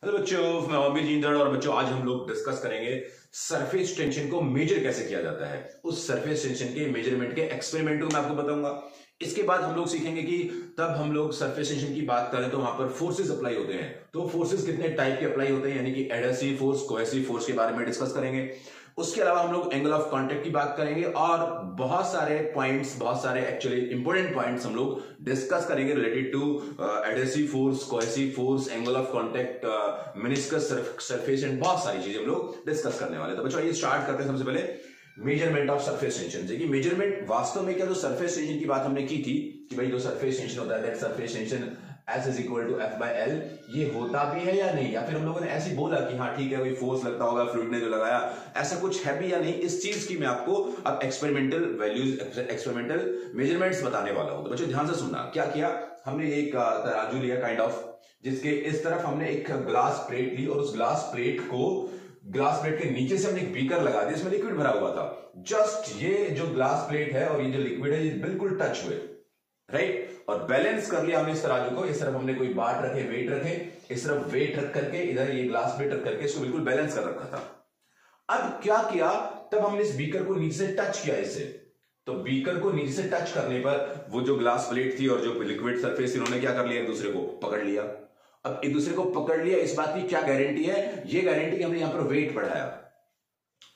Hello बच्चों, मैं अमित जिंदड़ और बच्चों आज हम लोग डिस्कस करेंगे सरफेस टेंशन को मेजर कैसे किया जाता है। उस सरफेस टेंशन के मेजरमेंट के एक्सपेरिमेंट को मैं आपको बताऊंगा। इसके बाद हम लोग सीखेंगे कि तब हम लोग सरफेस टेंशन की बात करें तो वहां पर फोर्सेस अप्लाई होते हैं। तो फोर्सेस कितने टाइप के अप्लाई होते हैं, यानी कि एडहेसिव फोर्स, कोहेसिव फोर्स के बारे में डिस्कस करेंगे। उसके अलावा हम लोग एंगल ऑफ कांटेक्ट की बात करेंगे और बहुत सारे पॉइंट्स, बहुत सारे एक्चुअली इंपॉर्टेंट पॉइंट्स हम लोग डिस्कस करेंगे related to adhesive force, cohesive force, angle of contact, meniscus surface and बहुत सारी चीजें हम लोग डिस्कस करने वाले हैं। तो बच्चों ये स्टार्ट करते हैं सबसे पहले मेजरमेंट ऑफ सरफेस टेंशन। देखिए मेजरमेंट वास्तव में क्या, जो सरफेस टेंशन की बात हमने की थी कि भाई जो सरफेस टेंशन होता है that surface tension S is equal to F/L, ये होता भी है या नहीं, या फिर हम लोगों ने ऐसे ही बोला कि हाँ ठीक है कोई फोर्स लगता होगा फ्लूइड ने जो लगाया, ऐसा कुछ है भी या नहीं, इस चीज की मैं आपको अब एक्सपेरिमेंटल वैल्यूज, एक्सपेरिमेंटल मेजरमेंट्स बताने वाला हूं। तो बच्चों ध्यान से सुनना, क्या किया हमने, एक तराजू लिया काइंड ऑफ, जिसके इस तरफ हमने एक ग्लास प्लेट ली और उस ग्लास प्लेट के नीचे से हमने एक बीकर लगा दिया, इसमें लिक्विड भरा हुआ था। जस्ट ये जो ग्लास प्लेट है और ये जो लिक्विड है ये बिल्कुल टच हुए, राइट, और बैलेंस कर लिया हमने इस तराजू को। इस तरफ हमने कोई बाट रखे, वेट रखे, इस तरफ वेट रख करके इधर ये ग्लास प्लेट रख करके इसको बिल्कुल बैलेंस कर रखा था। अब क्या किया, तब हमने इस बीकर को नीचे से टच किया इससे, तो बीकर को नीचे से टच करने पर वो जो ग्लास प्लेट थी और जो लिक्विड सरफेस, इन्होंने क्या कर लिया, एक दूसरे को पकड़ लिया। अब एक दूसरे को पकड़ लिया, इस बात की क्या गारंटी है, ये गारंटी कि हमने यहां पर वेट बढ़ाया।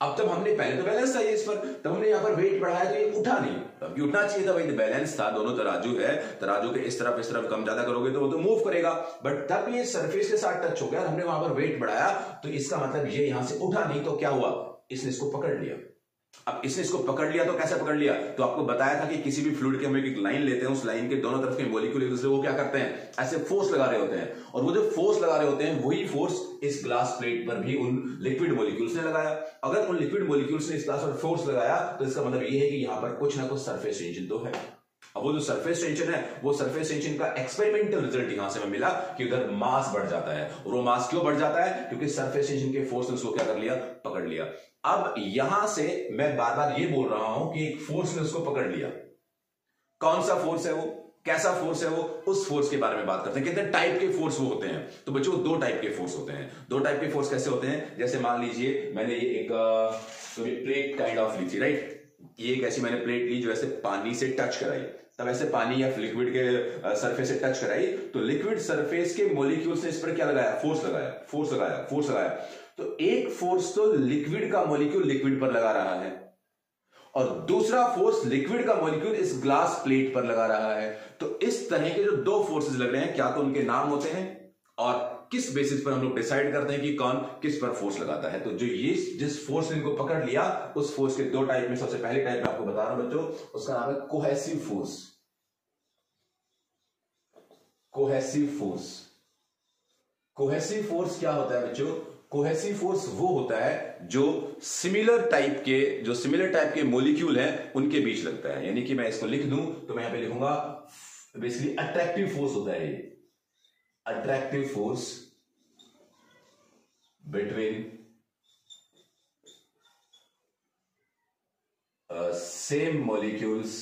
अब तब हमने पहले तो बैलेंस था ये इस पर, तब हमने यहां पर वेट बढ़ाया तो ये उठा नहीं, तब उठना चाहिए था भाई, बैलेंस था, दोनों तराजू है, तराजू के इस तरफ कम ज्यादा करोगे तो वो तो मूव करेगा, बट तब ये सरफेस के साथ टच हो गया, हमने वहां पर वेट बढ़ाया तो इसका मतलब ये यहां से उठा नहीं, तो क्या हुआ, इसने इसको पकड़ लिया। अब इसने इसको पकड़ लिया तो कैसे पकड़ लिया, तो आपको बताया था कि किसी भी फ्लूइड के हम एक लाइन लेते हैं, उस लाइन के दोनों तरफ के मॉलिक्यूल एक दूसरे को क्या करते हैं, ऐसे फोर्स लगा रहे होते हैं, और वो जो फोर्स लगा रहे होते हैं वही फोर्स इस ग्लास प्लेट पर भी उन लिक्विड मॉलिक्यूल्स ने लगाया। अगर उन लिक्विड मॉलिक्यूल्स ने इस ग्लास पर फोर्स लगाया तो इसका मतलब ये है कि यहां पर कुछ ना कुछ सरफेस टेंशन तो है। अब वो जो सरफेस टेंशन है, वो सरफेस टेंशन का एक्सपेरिमेंटल रिजल्ट यहां से हमें मिला कि उधर मास बढ़ जाता है, और वो मास क्यों बढ़ जाता है, क्योंकि सरफेस टेंशन के फोर्स ने उसको क्या कर लिया, पकड़ लिया। अब यहां से मैं बार बार ये बोल रहा हूं कि एक फोर्स ने उसको पकड़ लिया, कौन सा फोर्स है वो, कैसा फोर्स है वो, उस फोर्स के बारे में बात करते हैं। कितने टाइप के फोर्स वो होते हैं, तो बच्चों दो टाइप के फोर्स होते हैं। दो टाइप के फोर्स कैसे होते हैं, जैसे मान लीजिए मैंने ये एक प्लेट काइंड ऑफ ली थी, राइट, ये एक ऐसी मैंने प्लेट ली जो ऐसे पानी से टच कराई, तब ऐसे पानी या लिक्विड के सरफेस से टच कराई, तो लिक्विड सरफेस के मॉलिक्यूल्स ने इस पर क्या लगाया, फोर्स लगाया। तो एक फोर्स तो लिक्विड का मॉलिक्यूल लिक्विड पर लगा रहा है, और दूसरा फोर्स लिक्विड का मॉलिक्यूल इस ग्लास प्लेट पर लगा रहा है। तो इस तरह के जो दो फोर्सेस लग रहे हैं, क्या तो उनके नाम होते हैं, और किस बेसिस पर हम लोग डिसाइड करते हैं कि कौन किस पर फोर्स लगाता है। तो जो ये जिस फोर्स ने इनको पकड़ लिया, उस फोर्स के दो टाइप में, सबसे पहले टाइप मैं आपको बता रहा हूं बच्चों, उसका नाम है कोहेसिव फोर्स। कोहेसिव फोर्स क्या होता है बच्चों, कोहेसिव फोर्स वो होता है जो सिमिलर टाइप के मॉलिक्यूल हैं उनके बीच लगता है। यानी कि मैं इसको लिख दूं तो मैं यहां पे लिखूंगा बेसिकली अट्रैक्टिव फोर्स होता है ये, attractive force between same molecules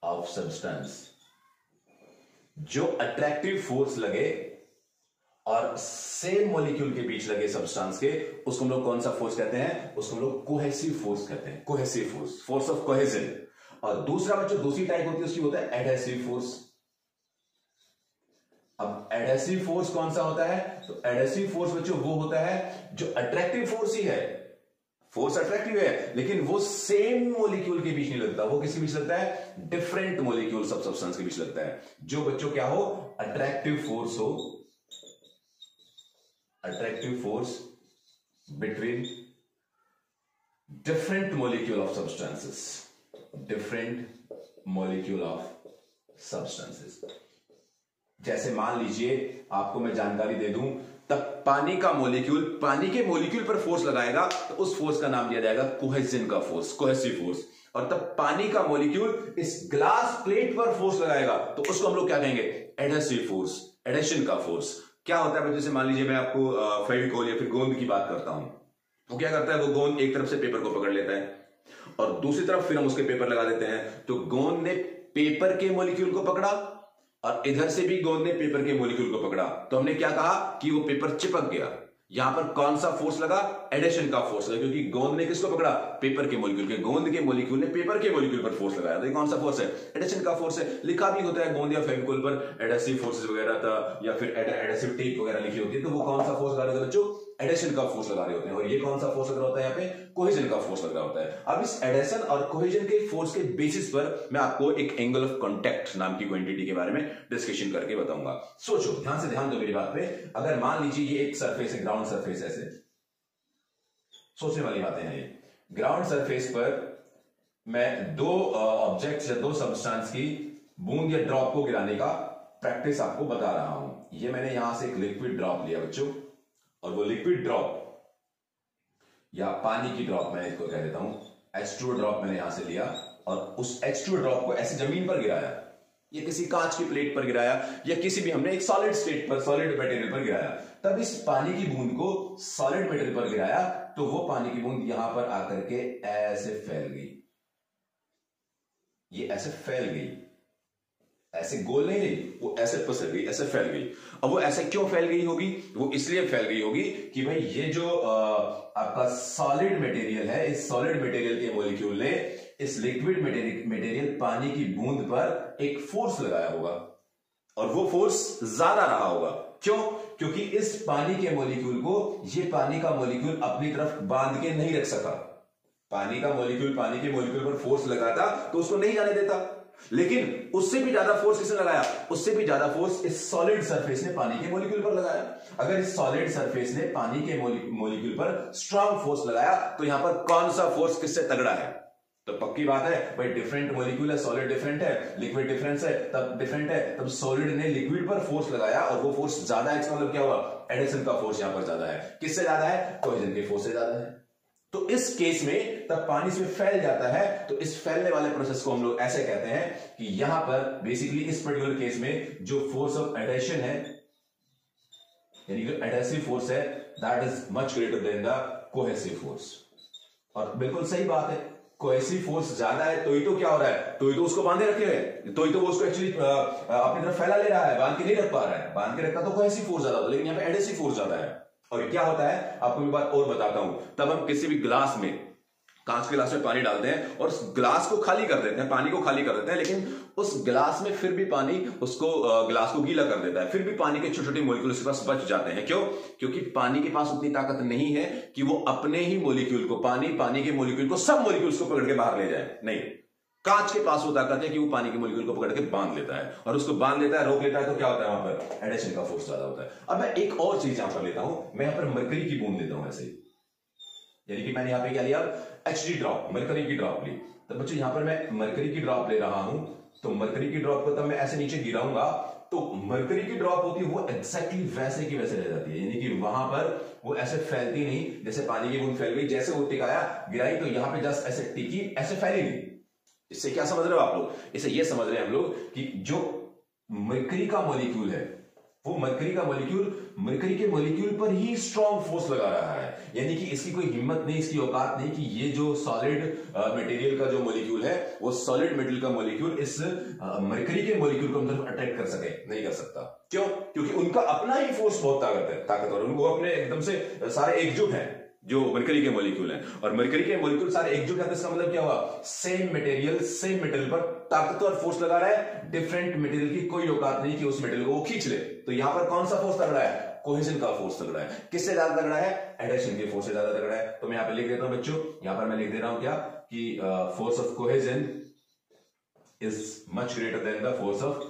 of substance. जो अट्रैक्टिव फोर्स लगे और सेम मॉलिक्यूल के बीच लगे सब्सटेंस के, उसको हम लोग कौन सा फोर्स कहते हैं, उसको हम लोग कोहेसिव फोर्स कहते हैं, कोहेसिव फोर्स ऑफ कोहेजन। और दूसरा बच्चों दूसरी टाइप होती है उसकी, होता है एडहेसिव फोर्स। अब एडहेसिव फोर्स कौन सा होता है, तो एडहेसिव फोर्स बच्चों वो होता है जो अट्रैक्टिव फोर्स ही है, फोर्स अट्रैक्टिव है, लेकिन वो सेम मॉलिक्यूल के बीच नहीं लगता, वो किसके बीच लगता है, डिफरेंट मॉलिक्यूल्स ऑफ सब्सटेंस के बीच लगता है। जो बच्चों क्या हो, अट्रैक्टिव फोर्स हो, attractive force between different molecule of substances, जैसे मान लीजिए आपको मैं जानकारी दे दूं, तब पानी के मॉलिक्यूल पर फोर्स लगाएगा तो उस फोर्स का नाम दिया जाएगा कोहेजन का फोर्स, कोहेसिव फोर्स। और तब पानी का मॉलिक्यूल इस ग्लास प्लेट पर फोर्स लगाएगा तो उसको हम लोग क्या कहेंगे, एडहेसिव फोर्स, एडहेशन का फोर्स। क्या होता है, जैसे मान लीजिए मैं आपको फेविकोल या फिर गोंद की बात करता हूं, वो क्या करता है, वो गोंद एक तरफ से पेपर को पकड़ लेता है और दूसरी तरफ फिर हम उसके पेपर लगा देते हैं। तो गोंद ने पेपर के मॉलिक्यूल को पकड़ा और इधर से भी गेंद ने पेपर के मॉलिक्यूल को पकड़ा, तो हमने क्या कहा कि वो पेपर चिपक गया। यहां पर कौन सा फोर्स लगा? एडिशन का फोर्स लगा, क्योंकि गेंद ने किसको पकड़ा? पेपर के मॉलिक्यूल के। गेंद के मॉलिक्यूल ने पेपर के मॉलिक्यूल पर फोर्स लगाया, तो ये कौन सा फोर्स है? एडिशन का फोर्स है। लिखा भी होता है गेंद या फेविकोल पर एडेसिव फोर्सेस वगैरह था, या फिर एडेसिव टेप वगैरह लिखी होती है, तो वो कौन सा फोर्स लगा रहे होते हैं बच्चों? एडिशन का फोर्स लगा रहे होते हैं। और ये कौन सा फोर्स लग रहा होता है? यहाँ पे कोहेजन का फोर्स लग रहा होता है। अब इस एडिशन और कोहेजन के फोर्स के बेसिस पर मैं आपको एक एंगल ऑफ कांटेक्ट नाम की क्वांटिटी के बारे में डिस्कशन करके बताऊंगा। सोचो, ध्यान से ध्यान दो मेरी बात पे। अगर मान लीजिए ये एक सरफेस है, ग्राउंड सरफेस, ऐसे सोचने वाली बातें हैं ये। ग्राउंड सरफेस पर मैं दो ऑब्जेक्ट्स या दो सब्सटेंस की बूंद या ड्रॉप को गिराने का प्रैक्टिस आपको बता रहा हूं। ये मैंने यहां से एक लिक्विड ड्रॉप लिया बच्चों, और वो लिक्विड ड्रॉप या पानी की ड्रॉप, मैं इसको कह देता हूं H2O ड्रॉप, मैंने यहां से लिया और उस H2O ड्रॉप को ऐसे जमीन पर गिराया, या किसी कांच की प्लेट पर गिराया, या किसी भी हमने एक सॉलिड स्टेट पर, सॉलिड मटेरियल पर गिराया। तब इस पानी की बूंद को सॉलिड मटेरियल पर गिराया, तो वो पानी की बूंद यहां पर आकर के ऐसे फैल गई। ये ऐसे फैल गई, ऐसे गोल नहीं रही, वो ऐसे पसर गई, ऐसे फैल गई। अब वो ऐसे क्यों फैल गई होगी? वो इसलिए फैल गई होगी कि भाई ये जो आपका सॉलिड मटेरियल है, इस सॉलिड मटेरियल के मॉलिक्यूल ने इस लिक्विड मटेरियल पानी की बूंद पर एक फोर्स लगाया होगा, और वो फोर्स ज्यादा रहा होगा। क्यों? क्योंकि इस पानी के मॉलिक्यूल को ये पानी का मॉलिक्यूल अपनी तरफ बांध के नहीं रख सका। पानी का मॉलिक्यूल पानी के मॉलिक्यूल पर फोर्स लगाता तो उसको नहीं जाने देता, लेकिन उससे भी ज्यादा फोर्स किसने लगाया? उससे भी ज्यादा फोर्स इस सॉलिड सरफेस ने पानी के मॉलिक्यूल पर लगाया। अगर इस सॉलिड सरफेस ने पानी के मॉलिक्यूल पर स्ट्रांग फोर्स लगाया, तो यहां पर कौन सा फोर्स किससे तगड़ा है? तो पक्की बात है भाई, डिफरेंट मॉलिक्यूल है, सॉलिड डिफरेंट है, लिक्विड डिफरेंस है, तब डिफरेंट है, तब सॉलिड ने लिक्विड पर फोर्स लगाया और वो फोर्स ज्यादा है। इसका मतलब क्या हुआ? एडिशन का फोर्स यहां पर ज्यादा है। किससे ज्यादा है? कोहेजन के फोर्स से ज्यादा है। तो इस केस में तब पानी इसमें फैल जाता है। तो इस फैलने वाले प्रोसेस को हम लोग ऐसे कहते हैं कि यहां पर बेसिकली इस पर्टिकुलर केस में जो फोर्स ऑफ एडेशन है, यानी जो एडेसिव फोर्स है, that is much greater than the cohesive force. और बिल्कुल सही बात है, कोहेसिव फोर्स ज्यादा है, तो ही तो क्या हो रहा है? तो ही तो उसको बांधे रखे है, तो ही तो वो उसको एक्चुअली अपनी तरफ फैला ले रहा है, बांध के नहीं रख पा रहा है। बांध के रखता तो कोहेसिव फोर्स ज्यादा होता, लेकिन यहाँ पे एडेसिव फोर्स ज्यादा है। और क्या होता है आपको मैं बात और बताता हूं। तब हम किसी भी ग्लास में, कांच के गिलास में पानी डालते हैं और उस ग्लास को खाली कर देते हैं, पानी को खाली कर देते हैं, लेकिन उस ग्लास में फिर भी पानी उसको ग्लास को गीला कर देता है, फिर भी पानी के छोटे छोटे मॉलिक्यूल उसके पास बच जाते हैं। क्यों? क्योंकि पानी के पास उतनी ताकत नहीं है कि वो अपने ही मॉलिक्यूल को, पानी के मॉलिक्यूल को, सब मॉलिक्यूल्स को पकड़ के बाहर ले जाए। नहीं, कांच के पास वो ताकत है कि वो पानी के मॉलिक्यूल को पकड़ के बांध लेता है, और उसको बांध लेता है, रोक लेता है, तो क्या होता है वहां पर? एडिशन का फोर्स ज्यादा होता है। अब मैं एक और चीज यहां पर लेता हूं, मैं यहां पर मरकरी की बूंद लेता हूं ऐसे, यानी कि मैंने यहां पे क्या लिया? एचडी ड्रॉप, मरकरी की ड्रॉप ली। तो बच्चों यहां पर मैं मरकरी की ड्रॉप ले रहा हूं, तो मरकरी की ड्रॉप को तब मैं ऐसे नीचे गिराऊंगा, तो मरकरी की ड्रॉप होती है वो एग्जैक्टली वैसे की वैसे रह जाती है, यानी कि वहां पर वो ऐसे फैलती नहीं जैसे पानी की बूंद फैल गई। जैसे वो टिकाया, गिराई, तो यहां पे जस्ट ऐसे टिकी, ऐसे फैली नहीं। इससे क्या समझ रहे हो आप लोग? इससे ये समझ रहे हैं हम लोग कि जो मरकरी का मॉलिक्यूल है, वो मरकरी का मॉलिक्यूल मरकरी के मॉलिक्यूल पर ही स्ट्रॉन्ग फोर्स लगा रहा है, यानी कि इसकी कोई हिम्मत नहीं, इसकी औकात नहीं कि ये जो सॉलिड मटेरियल का जो मॉलिक्यूल है, वो सॉलिड मटेरियल का मॉलिक्यूल इस मरकरी के मॉलिक्यूल को मतलब अटैक कर सके, नहीं कर सकता। क्यों? क्योंकि उनका अपना ही फोर्स बहुत ताकतवर, उनको अपने एकदम से सारे एकजुट है जो मरकरी के मॉलिक्यूल हैं, और मरकरी के मॉलिक्यूल सारे एकजुट हैं। तो इसका मतलब क्या हुआ? सेम मटेरियल पर ताकतवर फोर्स लगा रहा है, डिफरेंट मटेरियल की कोई औकात नहीं कि उस मटेरियल को वो खींच ले। तो यहां पर कौन सा फोर्स लग रहा है? कोहेजन का फोर्स लग रहा है। किससे ज्यादा लग रहा है? एडिशन के फोर्स से ज्यादा लग रहा है। तो मैं यहां पर लिख देता हूं बच्चों, यहां पर मैं लिख दे रहा हूं क्या कि force of cohesion is much greater than the force of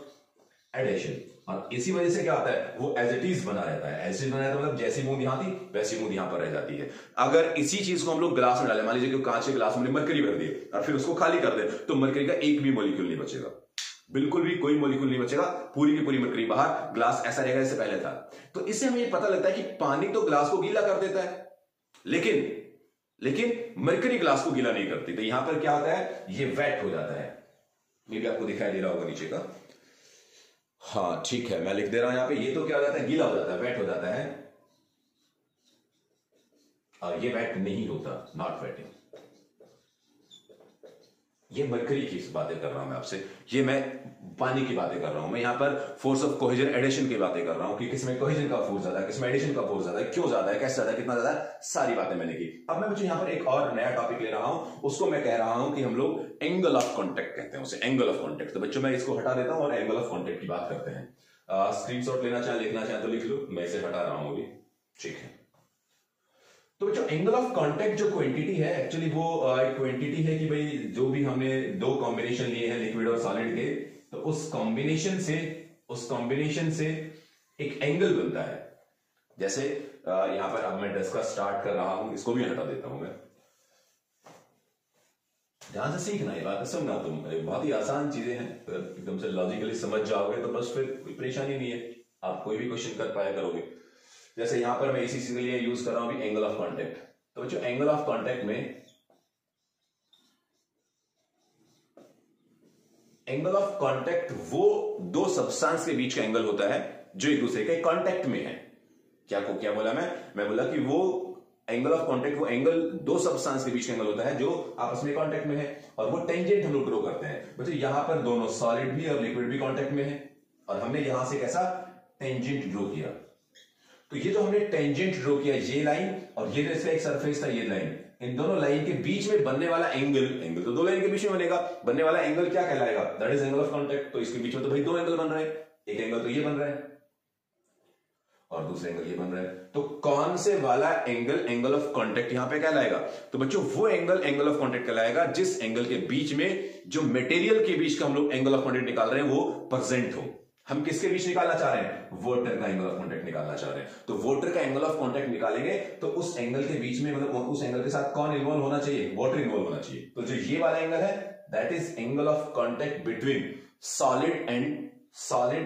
adhesion. और इसी वजह से क्या होता है? वो एज इट इज बना रहता है। एज इट बना रहता है मतलब जैसी बूंद यहां थी वैसी बूंद यहां पर रह जाती है। अगर इसी चीज को हम लोग ग्लास में डालें, मान लीजिए कि कांच के ग्लास में मरकरी भर दिए और फिर उसको खाली कर दे, तो मरकरी का एक भी मॉलिक्यूल नहीं बचेगा, बिल्कुल भी कोई मॉलिक्यूल नहीं बचेगा, पूरी की पूरी मरकरी बाहर, ग्लास ऐसा रहेगा जैसे पहले था। तो इससे हमें पता लगता है कि पानी तो ग्लास को गीला कर देता है, लेकिन मरकरी ग्लास को गीला नहीं करती। तो यहां पर क्या होता है? ये वेट हो जाता है। ये भी आपको दिखाई दे रहा होगा नीचे का, हाँ ठीक है, मैं लिख दे रहा हूं यहां पे। ये तो क्या हो जाता है? गीला हो जाता है, वेट हो जाता है, और ये वेट नहीं होता, नॉट वेटिंग। ये मरकरी की बातें कर रहा हूं मैं आपसे, ये मैं पानी की बातें कर रहा हूं, मैं यहां पर फोर्स ऑफ कोहेजन एडिशन की बातें कर रहा हूं कि किसमें कोहेजन का फोर्स ज्यादा है, किसमें एडिशन का फोर्स ज्यादा है, क्यों ज्यादा है, कैसे ज्यादा है, कितना ज्यादा है, सारी बातें मैंने की। अब मैं बच्चों यहां पर एक और नया टॉपिक ले रहा हूं, उसको मैं कह रहा हूं कि हम लोग एंगल ऑफ कॉन्टेक्ट कहते हैं उसे, एंगल ऑफ कॉन्टेक्ट। तो बच्चों मैं इसको हटा देता हूं और एंगल ऑफ कॉन्टेक्ट की बात करते हैं। स्क्रीनशॉट लेना चाहे, लिखना चाहे तो लिख लो, मैं इसे हटा रहा हूं अभी, ठीक है। तो बच्चों एंगल ऑफ कांटेक्ट जो क्वांटिटी है, एक्चुअली वो एक क्वांटिटी है कि भाई जो भी हमने दो कॉम्बिनेशन लिए हैं लिक्विड और सॉलिड के, तो उस कॉम्बिनेशन से एक एंगल बनता है। जैसे यहां पर अब मैं डिस्कस स्टार्ट कर रहा हूं, इसको भी हटा देता हूं मैं। ध्यान से सीखना, ये बात समझना, तुम बहुत ही आसान चीजें हैं, एकदम से लॉजिकली समझ जाओगे तो बस फिर कोई परेशानी नहीं है, आप कोई भी क्वेश्चन कर पाया करोगे। जैसे यहां पर मैं इसी के लिए यूज कर रहा हूं एंगल ऑफ कांटेक्ट। तो बच्चों एंगल ऑफ कांटेक्ट में, एंगल ऑफ कांटेक्ट वो दो सब्सटेंस के बीच का एंगल होता है जो एक दूसरे के कांटेक्ट में है। क्या बोला मैं बोला कि वो एंगल ऑफ कांटेक्ट वो एंगल दो सब्सटेंस के बीच का एंगल होता है जो आपस में कांटेक्ट में है, और वो टेंजेंट हम लोग ड्रॉ करते हैं। बच्चों यहां पर दोनों सॉलिड भी और लिक्विड भी कांटेक्ट में है, और हमने यहां से कैसा टेंजेंट ड्रॉ किया। तो ये जो हमने टेंजेंट ड्रॉ किया, ये लाइन और ये जैसे एक सरफेस था, ये लाइन, इन दोनों लाइन के बीच में बनने वाला एंगल तो दो लाइन के बीच में बनेगा, बनने वाला एंगल क्या कहलाएगा, that is angle of contact. तो इसके बीच में तो भाई दो एंगल बन रहे हैं, एक एंगल तो ये बन रहा है और दूसरा एंगल ये बन रहा है। तो कौन से वाला एंगल ऑफ कांटेक्ट यहां पे कहलाएगा? तो बच्चों वो एंगल ऑफ कांटेक्ट कहलाएगा जिस एंगल के बीच में, जो मटेरियल के बीच का हम लोग एंगल ऑफ कांटेक्ट निकाल रहे हैं वो प्रेजेंट हो। हम किसके बीच निकालना चाह रहे हैं? वाटर का एंगल ऑफ कांटेक्ट निकालना चाह रहे हैं। तो वाटर का एंगल ऑफ कांटेक्ट निकालेंगे तो उस एंगल के बीच में, मतलब उस एंगल के साथ कौन इन्वॉल्व होना चाहिए? वाटर इन्वॉल्व होना चाहिए। तो जो ये वाला एंगल है that is angle of contact between solid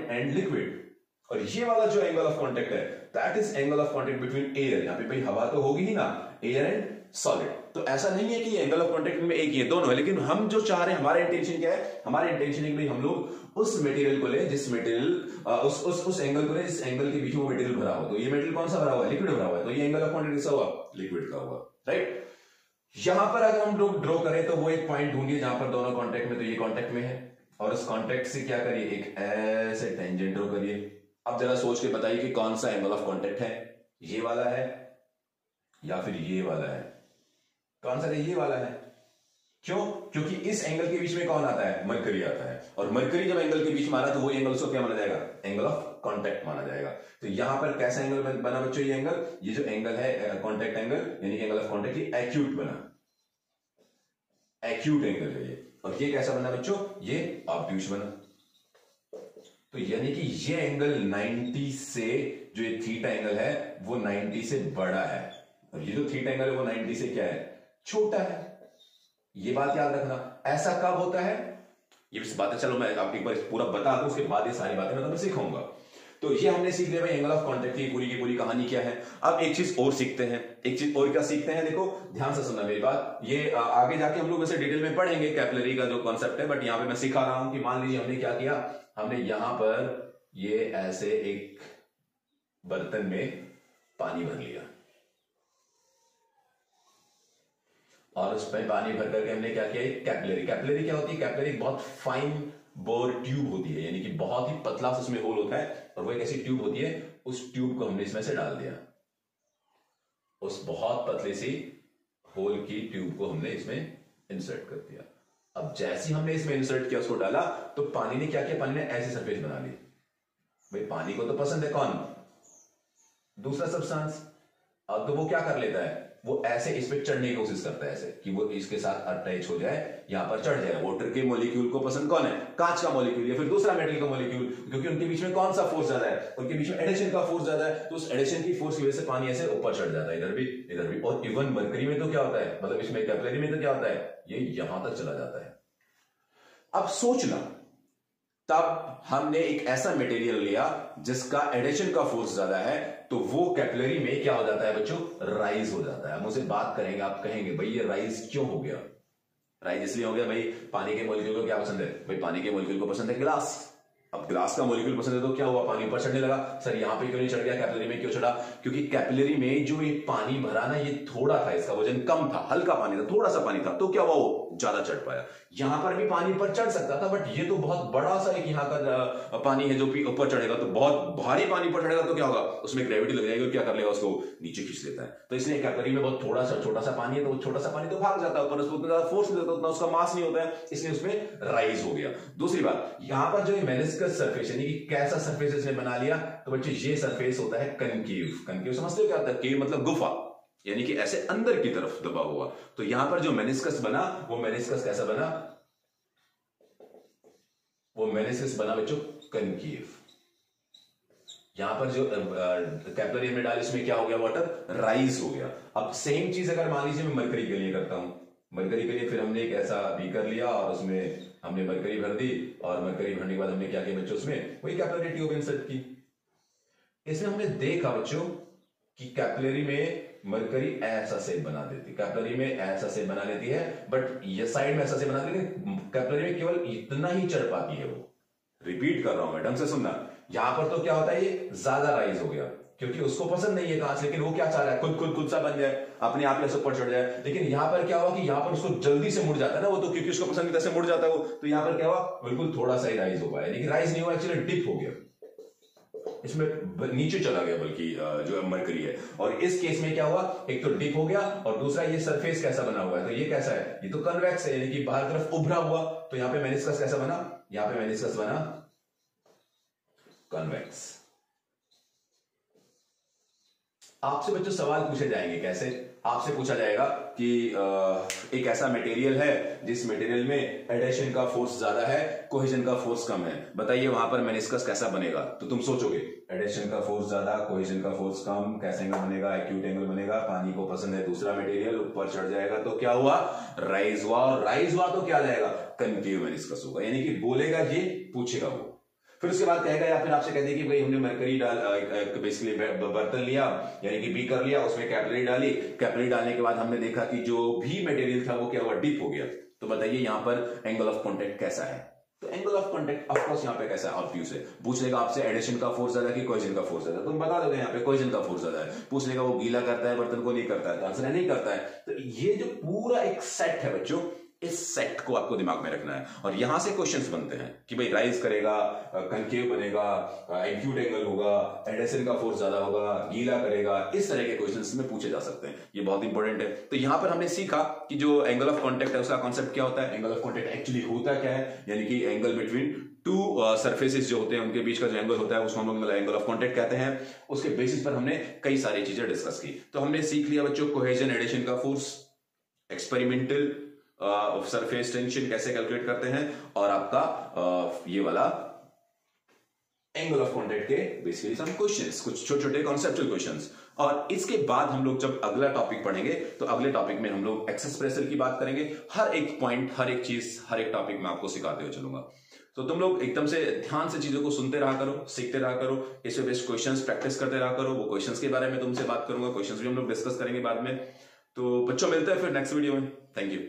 and liquid, और ये वाला जो एंगल ऑफ कांटेक्ट है that is angle of contact between air. यहां पे भाई हवा तो होगी ही ना, एयर एंड सॉलिड। तो ऐसा नहीं है कि एंगल ऑफ कांटेक्ट में एक, ये दोनों है, लेकिन हम जो चाह रहे हैं, हमारा इंटेंशन क्या है? हमारा इंटेंशन है कि भाई हम लोग उस मटेरियल को ले जिस मटेरियल उस एंगल को ले जिस एंगल के बीच में वो मटेरियल भरा हो। तो ये मटेरियल कौन सा भरा हुआ है? लिक्विड भरा हुआ है। तो ये एंगल ऑफ कांटेक्ट किसका हुआ? लिक्विड का हुआ, राइट। यहां पर अगर हम लोग ड्रॉ करें तो वो एक पॉइंट ढूंढिए जहां पर दोनों कांटेक्ट में, तो ये कांटेक्ट में है, और उस कांटेक्ट से क्या करिए? एक ऐसे टेंजेंट ड्रॉ करिए। अब जरा सोच के बताइए कि कौन सा एंगल ऑफ कांटेक्ट है, ये वाला है या फिर ये वाला है? कौन सा है? ये वाला है। क्यों? क्योंकि इस एंगल के बीच में कौन आता है? मरकरी आता है, और मरकरी जब एंगल के बीच में आ रहा है तो वो एंगल उसको क्या माना जाएगा? एंगल ऑफ कांटेक्ट माना जाएगा। तो यहां पर कैसा एंगल बना बच्चों? ये एंगल, ये जो एंगल है कांटेक्ट एंगल यानी एंगल ऑफ कांटेक्ट, ये एक्यूट बना, एक्यूट एंगल है ये। और ये कैसा बना बच्चों? ये ऑब्ट्यूज बना। तो यानी कि ये एंगल 90 से, जो ये थीटा एंगल है वो 90 से बड़ा है, और ये जो थीटा एंगल है वो 90 से क्या है? छोटा है। ये बात याद रखना। ऐसा कब होता है? ये बातें चलो मैं आपको एक बार पूरा बता दूं, उसके बाद ये सारी बातें मैं तुम्हें सिखाऊंगा। तो ये हमने सीख लिया भाई एंगल ऑफ कांटेक्ट की पूरी कहानी क्या है। अब एक चीज और सीखते हैं, एक चीज और क्या सीखते हैं, देखो ध्यान से सुनना मेरी बात। ये आगे जाके हम लोग वैसे डिटेल में पढ़ेंगे कैपिलरी का जो कॉन्सेप्ट है, बट यहां पे मैं सिखा रहा हूं कि मान लीजिए हमने क्या किया, हमने यहां पर ये ऐसे एक बर्तन में पानी भर लिया, और उस पर पानी भर करके हमने क्या किया? कैपिलरी। कैपिलरी क्या होती है? कैपिलरी बहुत फाइन बोर ट्यूब होती है, यानी कि बहुत ही पतला सा उसमें होल होता है, और वो एक ऐसी ट्यूब होती है, उस ट्यूब को हमने इसमें से डाल दिया, उस बहुत पतले सी होल की ट्यूब को हमने इसमें इंसर्ट कर दिया। अब जैसे हमने इसमें इंसर्ट किया, उसको डाला, तो पानी ने क्या किया? पानी ने ऐसी सरफेस बना ली। भाई पानी को तो पसंद है कौन? दूसरा सब्सटेंस। अब तो वो क्या कर लेता है? वो ऐसे इस पे चढ़ने की कोशिश करता है, ऐसे कि वो इसके साथ अटैच हो जाए, यहां पर चढ़ जाए। वाटर के मॉलिक्यूल को पसंद कौन है? कांच का मॉलिक्यूल या फिर दूसरा मेटल का मॉलिक्यूल, क्योंकि उनके बीच में कौन सा फोर्स ज्यादा है? उनके बीच में एडिशन का फोर्स ज्यादा है, तो उस एडिशन की फोर्स की वजह से पानी ऐसे ऊपर चढ़ जाता है, इधर भी इधर भी। और इवन मरकरी में तो क्या होता है, मतलब इसमें कैपिलरी में तो क्या होता है? ये यहां तक चला जाता है। अब सोचना, तब हमने एक ऐसा मटेरियल लिया जिसका एडिशन का फोर्स ज्यादा है, तो वो कैपिलरी में क्या हो जाता है बच्चों? राइज हो जाता है। हम उसे बात करेंगे, आप कहेंगे भाई ये राइज क्यों हो गया? राइज इसलिए हो गया भाई, पानी के मॉलिक्यूल को क्या पसंद है? भाई पानी के मॉलिक्यूल को पसंद है ग्लास। अब ग्लास का मॉलिक्यूल पसंद है तो क्या हुआ? पानी ऊपर चढ़ने लगा। सर यहां पे क्यों नहीं चढ़ गया, कैपिलरी में क्यों चढ़ा? क्योंकि कैपिलरी में जो ये पानी भरा ना, ये थोड़ा था, इसका वजन कम था, हल्का पानी था, थोड़ा सा पानी था, तो क्या हुआ? वो ज्यादा चढ़ पाया। यहां पर भी पानी ऊपर चढ़ सकता था, बट ये तो बहुत बड़ा सा एक यहाँ का पानी है जो ऊपर चढ़ेगा, तो बहुत भारी पानी ऊपर चढ़ेगा तो क्या होगा, उसमें ग्रेविटी लग जाएगी, क्या कर लेगा, उसको नीचे खींच लेता है। तो इसलिए कैपिलरी में बहुत थोड़ा सा छोटा सा पानी है, तो छोटा सा पानी तो भाग जाता है ऊपर, उसको उतना ज्यादा फोर्स नहीं देता, उतना उसका मास नहीं होता है, इसलिए उसमें राइज हो गया। दूसरी बात, यहां पर जो मेनिस्कस सरफेस यानी कि कैसा सरफेस इसने बना लिया, तो बच्चे ये सरफेस होता है कनकेव। कनकेव समझते हो क्या होता है? केव मतलब गुफा, यानी कि ऐसे अंदर की तरफ दबा हुआ। तो यहां पर जो मेनिस्कस बना, वो मेनिस्कस कैसा बना, वो मेनिस्कस बना बच्चों कनकेव। यहां पर जो कैपिलरी में डाल, इसमें क्या हो गया, वाटर राइज हो गया। अब सेम चीज अगर मान लीजिए मैं मरकरी के लिए करता हूं, मरकरी के लिए फिर हमने एक ऐसा बीकर लिया और उसमें हमने मरकरी भर दी, और मरकरी भरने के बाद हमने क्या किया बच्चों, उसमें वही कैपिलरी ट्यूब इंसर्ट की। इसमें हमने देखा बच्चों कि कैपिलरी में मरकरी ऐसा शेप बना देती, कैपिलरी में ऐसा शेप बना लेती है, बट ये साइड में ऐसा शेप बना देती है, कैपिलरी में केवल इतना ही चढ़ पाती है वो। रिपीट कर रहा हूं मैं, ढंग से सुनना। यहां पर तो क्या होता है, ये ज्यादा राइज हो गया क्योंकि उसको पसंद नहीं है कांच, लेकिन वो क्या चाह रहा है, खुद सा बन जाए, अपने आप ऐसे ऊपर चढ़ जाए। लेकिन यहां पर क्या हुआ कि यहां पर उसको जल्दी से मुड़ जाता है ना वो, तो क्योंकि उसको पसंद नहीं, मुड़ जाता है वो, तो यहां पर क्या हुआ, बिल्कुल थोड़ा सा ही राइज हो पाया, लेकिन राइज नहीं हुआ, एक्चुअली डिप हो गया, इसमें नीचे चला गया बल्कि जो मरकरी है। और इस केस में क्या हुआ, एक तो डिप हो गया, और दूसरा ये सरफेस कैसा बना हुआ है, तो ये कैसा है, ये तो कन्वेक्स है, यानी कि बाहर तरफ उभरा हुआ। तो यहां पे मेनिस्कस कैसा बना, यहां पे मेनिस्कस बना कन्वेक्स। आपसे बच्चों सवाल पूछे जाएंगे, कैसे आपसे पूछा जाएगा कि एक ऐसा मटेरियल है जिस मटेरियल में एडेशन का फोर्स ज्यादा है, कोहेजन का फोर्स कम है, बताइए वहां पर मेनिस्कस कैसा बनेगा। तो तुम सोचोगे एडेशन का फोर्स ज्यादा, कोहेजन का फोर्स कम, कैसे एंगल बनेगा, एक्यूट एंगल बनेगा, पानी को पसंद है दूसरा मटेरियल, ऊपर चढ़ जाएगा, तो क्या हुआ, राइज हुआ, और राइज हुआ तो क्या जाएगा, कनकेव मेनिस्कस होगा, यानी कि बोलेगा ये, पूछेगा वो। फिर उसके बाद कहेगा, या फिर आपसे कह देगी भाई हमने मरकरी डाल बेसिकली बर्तन लिया, यानी कि बीकर लिया, उसमें कैपिलरी डाली, कैपिलरी डालने के बाद हमने देखा कि जो भी मटेरियल था वो क्या हुआ, डिप हो गया। तो बताइए यहां पर एंगल ऑफ कांटेक्ट कैसा है, तो angle of contact of course यहां पे कैसा है, ऑब्वियस है। पूछ लेगा आपसे एडिशन का फोर्स ज्यादा कि कोहेजन का फोर्स ज्यादा, तुम बता दोगे यहां पे कोहेजन का फोर्स ज्यादा है। पूछ लेगा वो गीला करता है बर्तन को, नहीं करता है, तो आंसर है नहीं करता है। तो ये जो पूरा एक सेट है बच्चों, इस सेट को आपको दिमाग में रखना है, और यहां से क्वेश्चंस बनते हैं कि भाई राइज करेगा, कनकेव बनेगा, एक्यूट एंगल होगा, एडेशन का फोर्स ज्यादा होगा, गीला करेगा, इस तरह के क्वेश्चंस में पूछे जा सकते हैं, ये बहुत इंपॉर्टेंट है। तो यहां पर हमने सीखा कि जो एंगल ऑफ कांटेक्ट है उसका कॉन्सेप्ट क्या होता है, एंगल ऑफ कांटेक्ट एक्चुअली होता क्या है, यानी कि एंगल बिटवीन टू सरफेसेस जो होते हैं उनके बीच का जो एंगल होता है उसको हम लोग एंगल ऑफ कांटेक्ट कहते हैं। उसके बेसिस पर हमने कई सारी चीजें डिस्कस की। तो हमने सीख लिया बच्चों कोहेजन एडिशन का फोर्स, एक्सपेरिमेंटल सरफेस टेंशन कैसे कैलकुलेट करते हैं, और आपका ये वाला एंगल ऑफ कांटेक्ट के बेसिकली सम क्वेश्चंस, कुछ छोटे छोटे कॉन्सेप्चुअल क्वेश्चंस। और इसके बाद हम लोग जब अगला टॉपिक पढ़ेंगे तो अगले टॉपिक में हम लोग एक्सेस प्रेशर की बात करेंगे। हर एक पॉइंट, हर एक चीज, हर एक टॉपिक में आपको सिखाते हुए चलूंगा। तो तुम लोग एकदम से ध्यान से चीजों को सुनते रहा करो, सीखते रहा करो, इस पे बेस्ड क्वेश्चंस प्रैक्टिस करते रहा करो। वो क्वेश्चंस के बारे में तुमसे बात करूंगा, क्वेश्चंस भी हम लोग डिस्कस करेंगे बाद में। तो बच्चों मिलते हैं फिर नेक्स्ट वीडियो में। Thank you.